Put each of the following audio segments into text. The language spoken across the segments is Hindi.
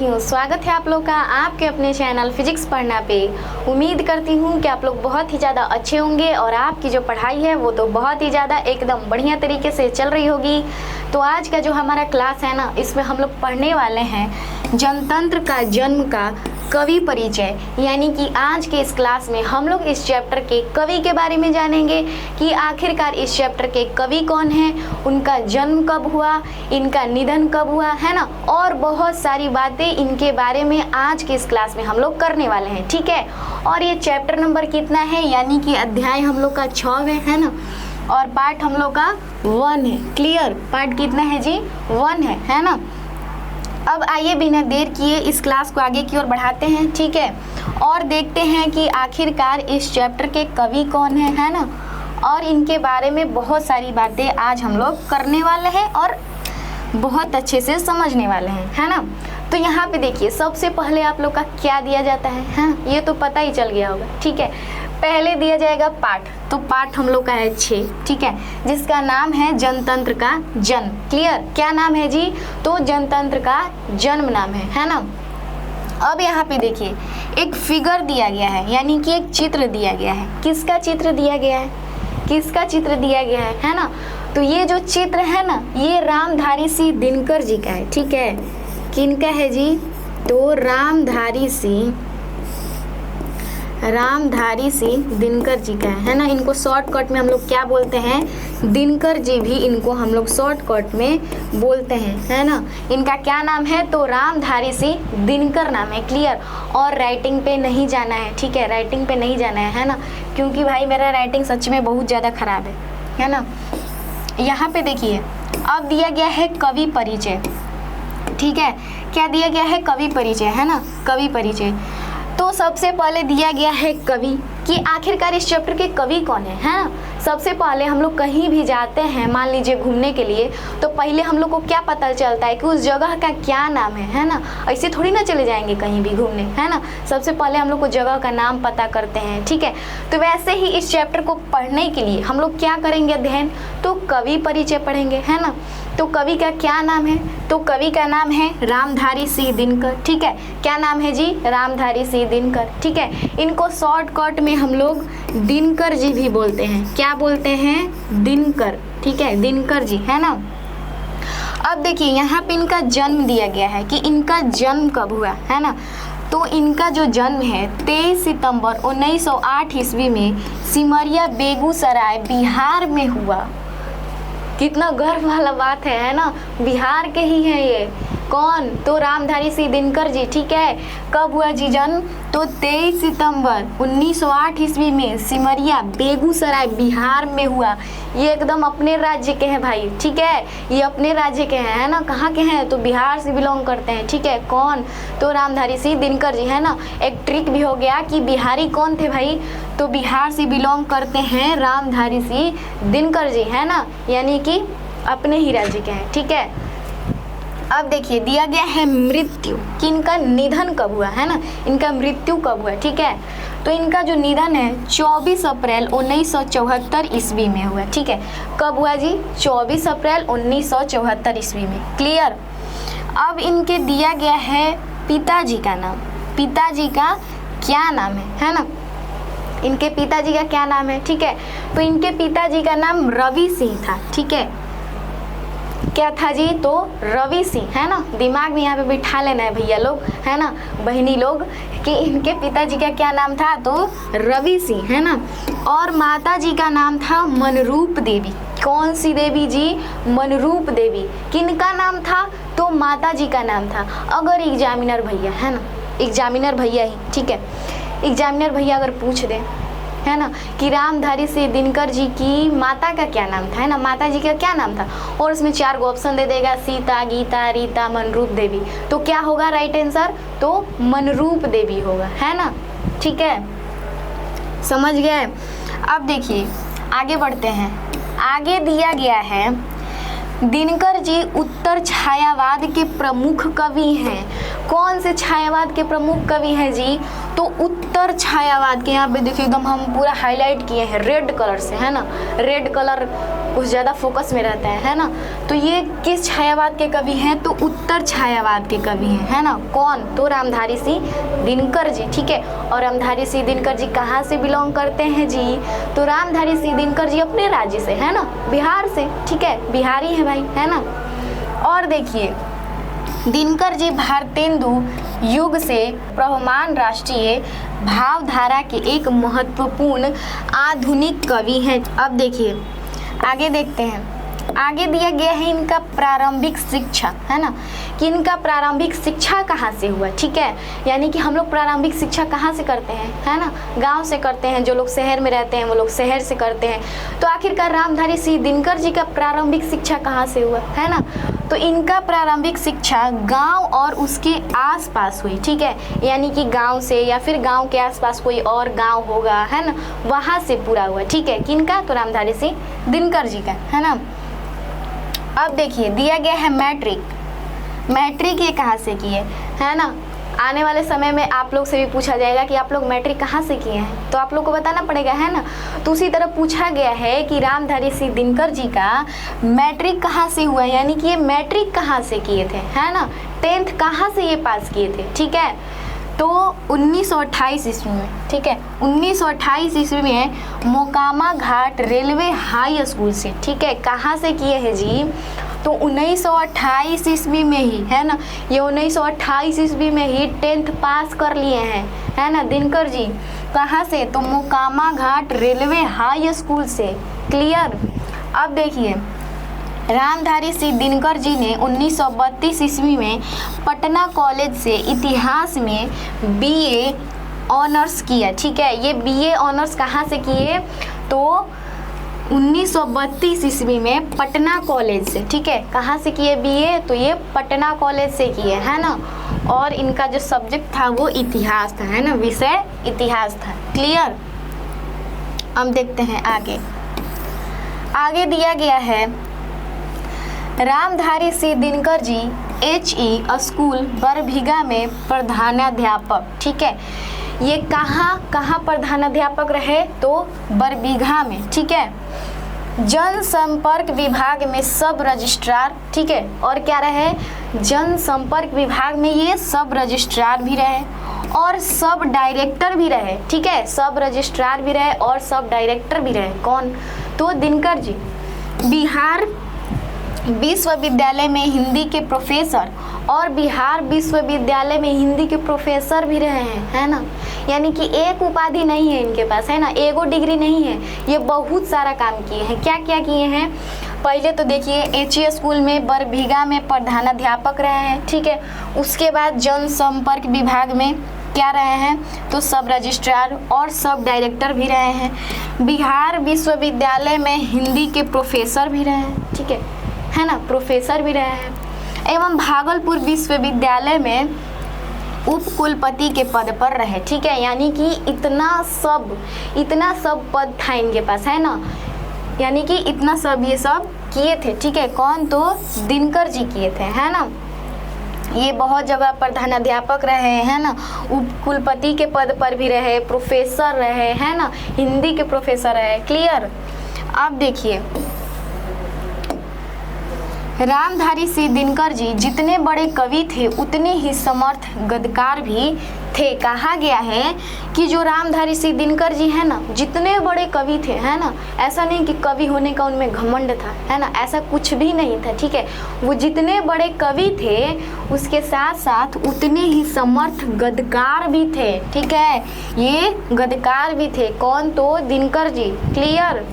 बैठी हूँ। स्वागत है आप लोग का आपके अपने चैनल फिजिक्स पढ़ना पे। उम्मीद करती हूँ कि आप लोग बहुत ही ज़्यादा अच्छे होंगे और आपकी जो पढ़ाई है वो तो बहुत ही ज़्यादा एकदम बढ़िया तरीके से चल रही होगी। तो आज का जो हमारा क्लास है ना, इसमें हम लोग पढ़ने वाले हैं जनतंत्र का जन्म का कवि परिचय। यानी कि आज के इस क्लास में हम लोग इस चैप्टर के कवि के बारे में जानेंगे कि आखिरकार इस चैप्टर के कवि कौन हैं, उनका जन्म कब हुआ, इनका निधन कब हुआ, है ना, और बहुत सारी बातें इनके बारे में आज के इस क्लास में हम लोग करने वाले हैं। ठीक है, और ये चैप्टर नंबर कितना है, यानी कि अध्याय हम लोग का 6 है ना, और पार्ट हम लोग का 1 है। क्लियर, पार्ट कितना है जी, 1 है ना। अब आइए बिना देर किए इस क्लास को आगे की ओर बढ़ाते हैं। ठीक है, और देखते हैं कि आखिरकार इस चैप्टर के कवि कौन है ना, और इनके बारे में बहुत सारी बातें आज हम लोग करने वाले हैं और बहुत अच्छे से समझने वाले हैं, है ना। तो यहाँ पे देखिए, सबसे पहले आप लोग का क्या दिया जाता है, हाँ, ये तो पता ही चल गया होगा। ठीक है, पहले दिया जाएगा पाठ, तो पाठ हम लोग का है 6, ठीक है, जिसका नाम है जनतंत्र का जन्म। क्लियर, क्या नाम है जी, तो जनतंत्र का जन्म नाम है ना। अब यहाँ पे देखिए एक फिगर दिया गया है, यानी कि एक चित्र दिया गया है। किसका चित्र दिया गया है, किसका चित्र दिया गया है ना। तो ये जो चित्र है ना, ये रामधारी सिंह दिनकर जी का है। ठीक है, किनका है जी, तो रामधारी सिंह दिनकर जी का है ना। इनको शॉर्टकट में हम लोग क्या बोलते हैं, दिनकर जी भी इनको हम लोग शॉर्टकट में बोलते हैं, है ना। इनका क्या नाम है, तो रामधारी सिंह दिनकर नाम है। क्लियर, और राइटिंग पे नहीं जाना है, ठीक है, राइटिंग पे नहीं जाना है ना, क्योंकि भाई मेरा राइटिंग सच में बहुत ज़्यादा खराब है ना। यहाँ पे देखिए, अब दिया गया है कवि परिचय। ठीक है, क्या दिया गया है, कवि परिचय, है ना, कवि परिचय। तो सबसे पहले दिया गया है कवि, कि आखिरकार इस चैप्टर के कवि कौन है ना। सबसे पहले हम लोग कहीं भी जाते हैं, मान लीजिए घूमने के लिए, तो पहले हम लोग को क्या पता चलता है कि उस जगह का क्या नाम है ना। ऐसे थोड़ी ना चले जाएंगे कहीं भी घूमने, है ना। सबसे पहले हम लोग को जगह का नाम पता करते हैं। ठीक है, तो वैसे ही इस चैप्टर को पढ़ने के लिए हम लोग क्या करेंगे अध्ययन, तो कवि परिचय पढ़ेंगे, है ना। तो कवि का क्या नाम है, तो कवि का नाम है रामधारी सिंह दिनकर। ठीक है, क्या नाम है जी, रामधारी सिंह दिनकर। ठीक है, इनको शॉर्टकट में हम लोग दिनकर जी भी बोलते हैं। क्या बोलते हैं, दिनकर। ठीक है, दिनकर जी, है ना। अब देखिए यहाँ पे इनका जन्म दिया गया है कि इनका जन्म कब हुआ, है ना। तो इनका जो जन्म है 23 सितंबर 1908 ईस्वी में सिमरिया बेगूसराय बिहार में हुआ। कितना गर्व वाला बात है ना, बिहार के ही हैं ये। कौन, तो रामधारी सिंह दिनकर जी। ठीक है, कब हुआ जी जन्म, तो 23 सितंबर 1908 ईस्वी में सिमरिया बेगूसराय बिहार में हुआ। ये एकदम अपने राज्य के हैं भाई। ठीक है, ये अपने राज्य के हैं, है ना। कहाँ के हैं, तो बिहार से बिलोंग करते हैं। ठीक है, कौन, तो रामधारी सिंह दिनकर जी, है ना। एक ट्रिक भी हो गया कि बिहारी कौन थे भाई, तो बिहार से बिलोंग करते हैं रामधारी सिंह दिनकर जी, है ना, यानी कि अपने ही राज्य के हैं। ठीक है, अब देखिए दिया गया है मृत्यु, कि इनका निधन कब हुआ, है ना, इनका मृत्यु कब हुआ। ठीक है, तो इनका जो निधन है 24 अप्रैल 1974 ईस्वी में हुआ। ठीक है, कब हुआ जी, 24 अप्रैल 1974 ईस्वी में। क्लियर, अब इनके दिया गया है पिताजी का नाम। पिताजी का क्या नाम है ना, इनके पिताजी का क्या नाम है। ठीक है, तो इनके पिताजी का नाम रवि सिंह था। ठीक है, क्या था जी, तो रवि सिंह, है ना। दिमाग में यहाँ पे बिठा लेना है भैया लोग, है ना, बहनी लोग, कि इनके पिताजी का क्या नाम था, तो रवि सिंह, है ना। और माता जी का नाम था मनरूप देवी। कौन सी देवी जी, मनरूप देवी। किनका नाम था, तो माता जी का नाम था। अगर एग्जामिनर भैया, है ना, एग्जामिनर भैया ही, ठीक है, एग्जामिनर भैया अगर पूछ दे, है ना, कि रामधारी सिंह दिनकर जी की माता का क्या नाम था, है ना, माता जी का क्या नाम था, और उसमें 4 गो ऑप्शन दे देगा, सीता, गीता, रीता, मनरूप देवी, तो क्या होगा राइट आंसर, तो मनरूप देवी होगा, है ना। ठीक है, समझ गए। अब देखिए आगे बढ़ते हैं। आगे दिया गया है दिनकर जी उत्तर छायावाद के प्रमुख कवि हैं। कौन से छायावाद के प्रमुख कवि हैं जी? तो उत्तर छायावाद के, यहाँ पे देखिए एकदम हम पूरा हाईलाइट किए हैं रेड कलर से, है ना। रेड कलर कुछ ज़्यादा फोकस में रहता है ना। तो ये किस छायावाद के कवि हैं? तो उत्तर छायावाद के कवि हैं, है ना। कौन? तो रामधारी सिंह दिनकर जी, ठीक है। और रामधारी सिंह दिनकर जी कहाँ से बिलोंग करते हैं जी? तो रामधारी सिंह दिनकर जी अपने राज्य से, है ना, बिहार से, ठीक है, बिहारी है भाई, है ना। और देखिए दिनकर जी भारतेंदु युग से प्रवहमान राष्ट्रीय भावधारा के एक महत्वपूर्ण आधुनिक कवि हैं। अब देखिए आगे देखते हैं। आगे दिया गया है इनका प्रारंभिक शिक्षा, है ना, कि इनका प्रारंभिक शिक्षा कहाँ से हुआ, ठीक है। यानी कि हम लोग प्रारंभिक शिक्षा कहाँ से करते हैं, है ना, गांव से करते हैं। जो लोग शहर में रहते हैं वो लोग शहर से करते हैं। तो आखिरकार रामधारी सिंह दिनकर जी का प्रारंभिक शिक्षा कहाँ से हुआ, है ना। तो इनका प्रारंभिक शिक्षा गांव और उसके आसपास हुई, ठीक है। यानी कि गांव से या फिर गांव के आसपास कोई और गांव होगा, है ना, वहाँ से पूरा हुआ, ठीक है। किनका? तो रामधारी सिंह दिनकर जी का, है ना। अब देखिए दिया गया है मैट्रिक। मैट्रिक ये कहाँ से किए, है ना। आने वाले समय में आप लोग से भी पूछा जाएगा कि आप लोग मैट्रिक कहाँ से किए हैं, तो आप लोग को बताना पड़ेगा, है ना। तो उसी तरह पूछा गया है कि रामधारी सिंह दिनकर जी का मैट्रिक कहाँ से हुआ, यानी कि ये मैट्रिक कहाँ से किए थे, है ना। 10th कहाँ से ये पास किए थे, ठीक है। तो 1928 ईस्वी में, ठीक है, 1928 ईस्वी में मोकामा घाट रेलवे हाई स्कूल से, ठीक है। कहाँ से किए हैं जी? तो 1928 ईस्वी में ही, है ना, ये 1928 ईस्वी में ही 10th पास कर लिए हैं, है ना, दिनकर जी। कहाँ से? तो मोकामा घाट रेलवे हाई स्कूल से। क्लियर। अब देखिए रामधारी सिंह दिनकर जी ने 1932 ईस्वी में पटना कॉलेज से इतिहास में बीए ऑनर्स किया, ठीक है। ये बीए ऑनर्स कहाँ से किए? तो 1932 ईस्वी में पटना कॉलेज से, ठीक है। कहाँ से किए बीए? तो ये पटना कॉलेज से किए, है ना। और इनका जो सब्जेक्ट था वो इतिहास था, है ना, विषय इतिहास था। क्लियर। अब देखते हैं आगे। आगे दिया गया है रामधारी सिंह दिनकर जी HE स्कूल बरबीघा में प्रधानाध्यापक, ठीक है। ये कहाँ प्रधानाध्यापक रहे? तो बरबीघा में, ठीक है। जनसंपर्क विभाग में सब रजिस्ट्रार, ठीक है। और क्या रहे? जनसंपर्क विभाग में ये सब रजिस्ट्रार भी रहे और सब डायरेक्टर भी रहे, ठीक है। सब रजिस्ट्रार भी रहे और सब डायरेक्टर भी रहे। कौन? तो दिनकर जी। बिहार विश्वविद्यालय में हिंदी के प्रोफेसर और बिहार विश्वविद्यालय में हिंदी के प्रोफेसर भी रहे हैं, है ना। यानी कि एक उपाधि नहीं है इनके पास, है ना, एगो डिग्री नहीं है, ये बहुत सारा काम किए हैं। क्या क्या किए हैं? पहले तो देखिए HE स्कूल में बरबीघा में प्रधानाध्यापक रहे हैं, ठीक है। उसके बाद जनसंपर्क विभाग में क्या रहे हैं? तो सब रजिस्ट्रार और सब डायरेक्टर भी रहे हैं। बिहार विश्वविद्यालय में हिंदी के प्रोफेसर भी रहे हैं, ठीक है ना, प्रोफेसर भी रहे हैं। एवं भागलपुर विश्वविद्यालय में उप कुलपति के पद पर रहे, ठीक है। यानी कि इतना सब पद था इनके पास, है ना। यानी कि इतना सब ये सब किए थे, ठीक है। कौन? तो दिनकर जी किए थे, है ना। ये बहुत जगह प्रधानाध्यापक रहे, है ना, उप कुलपति के पद पर भी रहे, प्रोफेसर रहे, है ना, हिंदी के प्रोफेसर रहे। क्लियर। अब देखिए रामधारी सिंह दिनकर जी जितने बड़े कवि थे उतने ही समर्थ गद्यकार भी थे। कहा गया है कि जो रामधारी सिंह दिनकर जी है ना, जितने बड़े कवि थे, है ना, ऐसा नहीं कि कवि होने का उनमें घमंड था, है ना, ऐसा कुछ भी नहीं था, ठीक है। वो जितने बड़े कवि थे उसके साथ साथ उतने ही समर्थ गद्यकार भी थे, ठीक है। ये गद्यकार भी थे। कौन? तो दिनकर जी। क्लियर।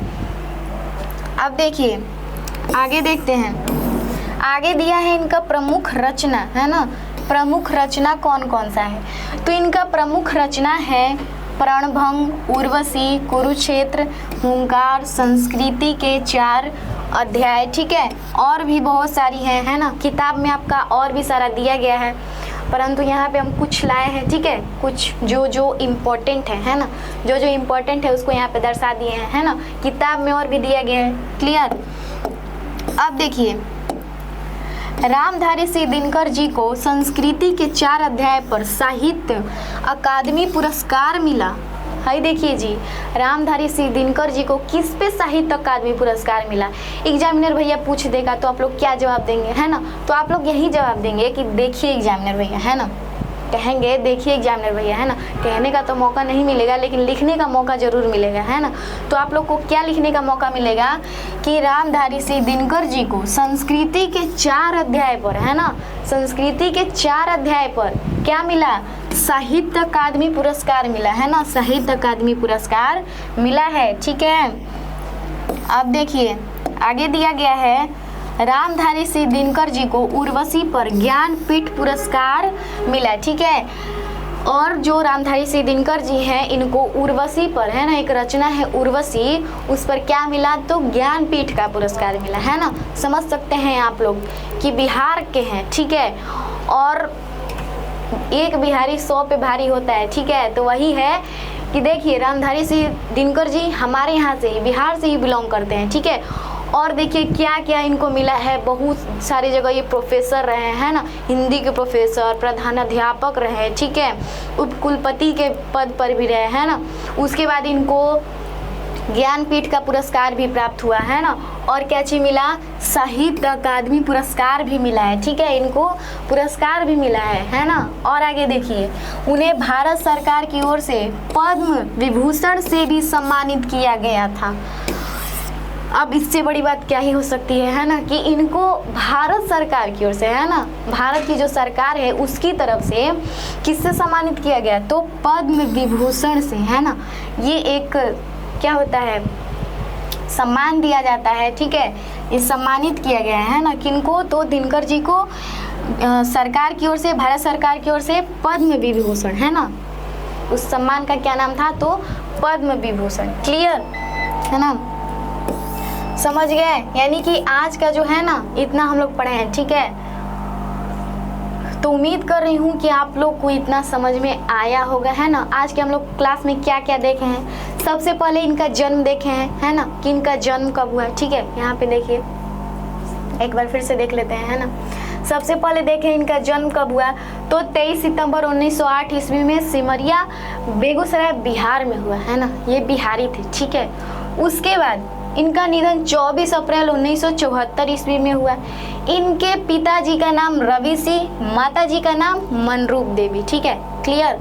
अब देखिए आगे देखते हैं। आगे दिया है इनका प्रमुख रचना, है ना। प्रमुख रचना कौन कौन सा है? तो इनका प्रमुख रचना है प्रणभंग, उर्वशी, कुरुक्षेत्र, हुंकार, संस्कृति के 4 अध्याय, ठीक है। और भी बहुत सारी हैं, है ना। किताब में आपका और भी सारा दिया गया है, परंतु यहाँ पे हम कुछ लाए हैं, ठीक है। कुछ जो इम्पोर्टेंट है ना, जो इम्पोर्टेंट है उसको यहाँ पे दर्शा दिए हैं, है ना। किताब में और भी दिया गया है। क्लियर। अब देखिए रामधारी सिंह दिनकर जी को संस्कृति के 4 अध्याय पर साहित्य अकादमी पुरस्कार मिला। हाई देखिए जी, रामधारी सिंह दिनकर जी को किस पे साहित्य अकादमी पुरस्कार मिला। एग्जामिनर भैया पूछ देगा तो आप लोग क्या जवाब देंगे, है ना। तो आप लोग यही जवाब देंगे कि देखिए एग्जामिनर भैया, है ना, कहेंगे देखिए एग्जामिनर भैया, है ना। कहने का तो मौका नहीं मिलेगा लेकिन लिखने का मौका जरूर मिलेगा, है ना। तो आप लोग को क्या लिखने का मौका मिलेगा कि रामधारी सिंह दिनकर जी को संस्कृति के 4 अध्याय पर, है ना, संस्कृति के 4 अध्याय पर क्या मिला, साहित्य अकादमी पुरस्कार मिला, है ना, साहित्य अकादमी पुरस्कार मिला है। ठीक है, अब देखिए आगे दिया गया है रामधारी सिंह दिनकर जी को उर्वशी पर ज्ञानपीठ पुरस्कार मिला। ठीक है, और जो रामधारी सिंह दिनकर जी हैं इनको उर्वशी पर, है ना, एक रचना है उर्वशी, उस पर क्या मिला, तो ज्ञानपीठ का पुरस्कार मिला, है ना। समझ सकते हैं आप लोग कि बिहार के हैं। ठीक है, और एक बिहारी 100 पे भारी होता है। ठीक है, तो वही है कि देखिए रामधारी सिंह दिनकर जी हमारे यहाँ से ही, बिहार से ही बिलोंग करते हैं। ठीक है, और देखिए क्या क्या इनको मिला है, बहुत सारी जगह ये प्रोफेसर रहे हैं ना, हिंदी के प्रोफेसर, प्रधानाध्यापक रहे। ठीक है, उपकुलपति के पद पर भी रहे, है ना। उसके बाद इनको ज्ञानपीठ का पुरस्कार भी प्राप्त हुआ, है ना। और क्या चीज मिला, साहित्य अकादमी पुरस्कार भी मिला है। ठीक है, इनको पुरस्कार भी मिला है ना। और आगे देखिए उन्हें भारत सरकार की ओर से पद्म विभूषण से भी सम्मानित किया गया था। अब इससे बड़ी बात क्या ही हो सकती है ना, कि इनको भारत सरकार की ओर से, है ना, भारत की जो सरकार है उसकी तरफ से किससे सम्मानित किया गया, तो पद्म विभूषण से, है ना। ये एक क्या होता है, सम्मान दिया जाता है। ठीक है, ये सम्मानित किया गया है ना, किनको, तो दिनकर जी को सरकार की ओर से, भारत सरकार की ओर से पद्म विभूषण, है ना, उस सम्मान का क्या नाम था, तो पद्म विभूषण। क्लियर है ना, समझ गए। यानी कि आज का जो है ना इतना हम लोग पढ़े हैं। ठीक है, तो उम्मीद कर रही हूँ कि आप लोग को इतना समझ में आया होगा, है ना। आज के हम लोग क्लास में क्या क्या देखे हैं, सबसे पहले इनका जन्म देखे हैं, है ना, कि इनका जन्म कब हुआ। ठीक है, यहाँ पे देखिए एक बार फिर से देख लेते हैं, है ना। सबसे पहले देखें इनका जन्म कब हुआ, तो 23 सितंबर 1908 ईस्वी में सिमरिया बेगूसराय बिहार में हुआ, है ना, ये बिहारी थे। ठीक है, उसके बाद इनका निधन 24 अप्रैल 1974 ईस्वी में हुआ। इनके पिताजी का नाम रवि सिंह, माता जी का नाम मनरूप देवी। ठीक है, क्लियर।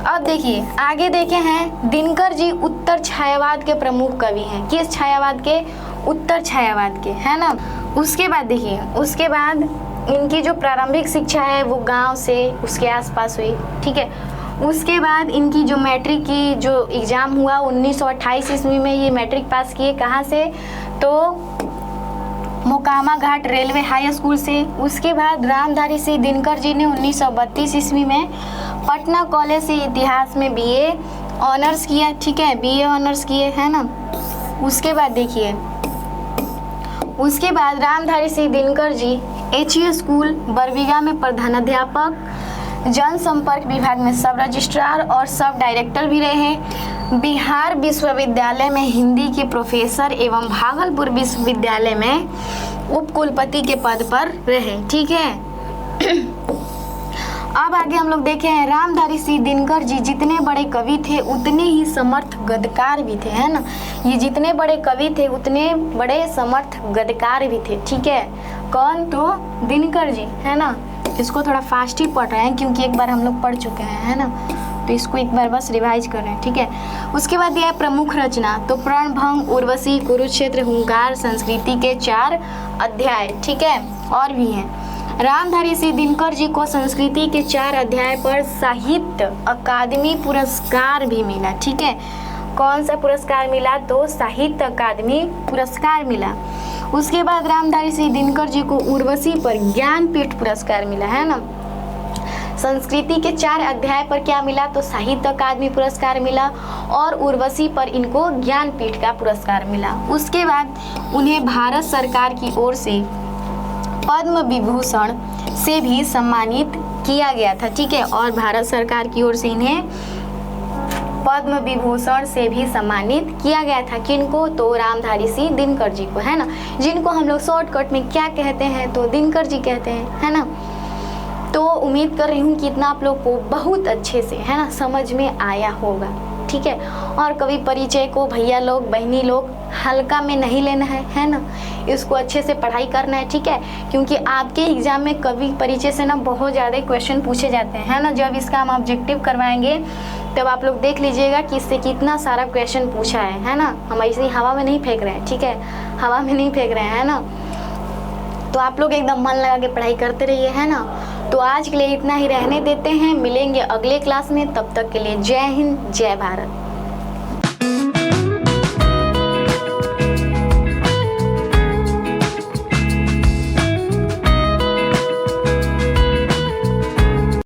अब देखिए आगे देखे हैं दिनकर जी उत्तर छायावाद के प्रमुख कवि हैं। किस छायावाद के, उत्तर छायावाद के, है ना। उसके बाद देखिए, उसके बाद इनकी जो प्रारंभिक शिक्षा है वो गांव से उसके आसपास हुई। ठीक है, उसके बाद इनकी जो मैट्रिक की जो एग्ज़ाम हुआ 1928 ईस्वी में, ये मैट्रिक पास किए कहाँ से, तो मोकामा घाट रेलवे हाई स्कूल से। उसके बाद रामधारी सिंह दिनकर जी ने 1932 ईस्वी में पटना कॉलेज से इतिहास में बीए ऑनर्स किया। ठीक है, बीए ऑनर्स किए, है ना। उसके बाद देखिए, उसके बाद रामधारी सिंह दिनकर जी HU स्कूल बरबीघा में प्रधानाध्यापक, जनसंपर्क विभाग में सब रजिस्ट्रार और सब डायरेक्टर भी रहे। बिहार विश्वविद्यालय में हिंदी के प्रोफेसर एवं भागलपुर विश्वविद्यालय में उपकुलपति के पद पर रहे। ठीक है, अब आगे हम लोग देखे हैं रामधारी सिंह दिनकर जी जितने बड़े कवि थे उतने ही समर्थ गद्यकार भी थे, है ना। ये जितने बड़े कवि थे उतने बड़े समर्थ गद्यकार भी थे। ठीक है, कौन, तो दिनकर जी, है ना। इसको थोड़ा फास्ट ही पढ़ रहे हैं क्योंकि एक बार हम लोग पढ़ चुके हैं, है ना, तो इसको एक बार बस रिवाइज कर रहे हैं। ठीक है, उसके बाद दिया है प्रमुख रचना, तो प्रणभंग, उर्वशी, कुरुक्षेत्र, हुंकार, संस्कृति के 4 अध्याय। ठीक है, और भी हैं। रामधारी सिंह दिनकर जी को संस्कृति के 4 अध्याय पर साहित्य अकादमी पुरस्कार भी मिला। ठीक है, कौन सा पुरस्कार मिला, तो साहित्य अकादमी पुरस्कार मिला। उसके बाद रामधारी सिंह दिनकर जी को उर्वशी पर ज्ञानपीठ पुरस्कार मिला, है ना। संस्कृति के 4 अध्याय पर क्या मिला, तो साहित्य अकादमी पुरस्कार मिला, और उर्वशी पर इनको ज्ञानपीठ का पुरस्कार मिला। उसके बाद उन्हें भारत सरकार की ओर से पद्म विभूषण से भी सम्मानित किया गया था। ठीक है, और भारत सरकार की ओर से इन्हें पद्म विभूषण से भी सम्मानित किया गया था। किनको? तो रामधारी सिंह दिनकर जी को, है ना, जिनको हम लोग शॉर्टकट में क्या कहते हैं? तो दिनकर जी कहते हैं, है ना। तो उम्मीद कर रही हूँ कि इतना आप लोग को बहुत अच्छे से, है ना, समझ में आया होगा, ठीक है। और कवि परिचय को भैया लोग बहनी लोग हल्का में नहीं लेना है ना, इसको अच्छे से पढ़ाई करना है, ठीक है, क्योंकि आपके एग्जाम में कवि परिचय से ना बहुत ज़्यादा क्वेश्चन पूछे जाते हैं, है ना। जब इसका हम ऑब्जेक्टिव करवाएंगे तब आप लोग देख लीजिएगा कि इससे कितना सारा क्वेश्चन पूछा है ना। हम ऐसे हवा में नहीं फेंक रहे हैं, ठीक है, हवा में नहीं फेंक रहे हैं, है ना। तो आप लोग एकदम मन लगा के पढ़ाई करते रहिए, है ना। तो आज के लिए इतना ही रहने देते हैं, मिलेंगे अगले क्लास में, तब तक के लिए जय हिंद जय भारत।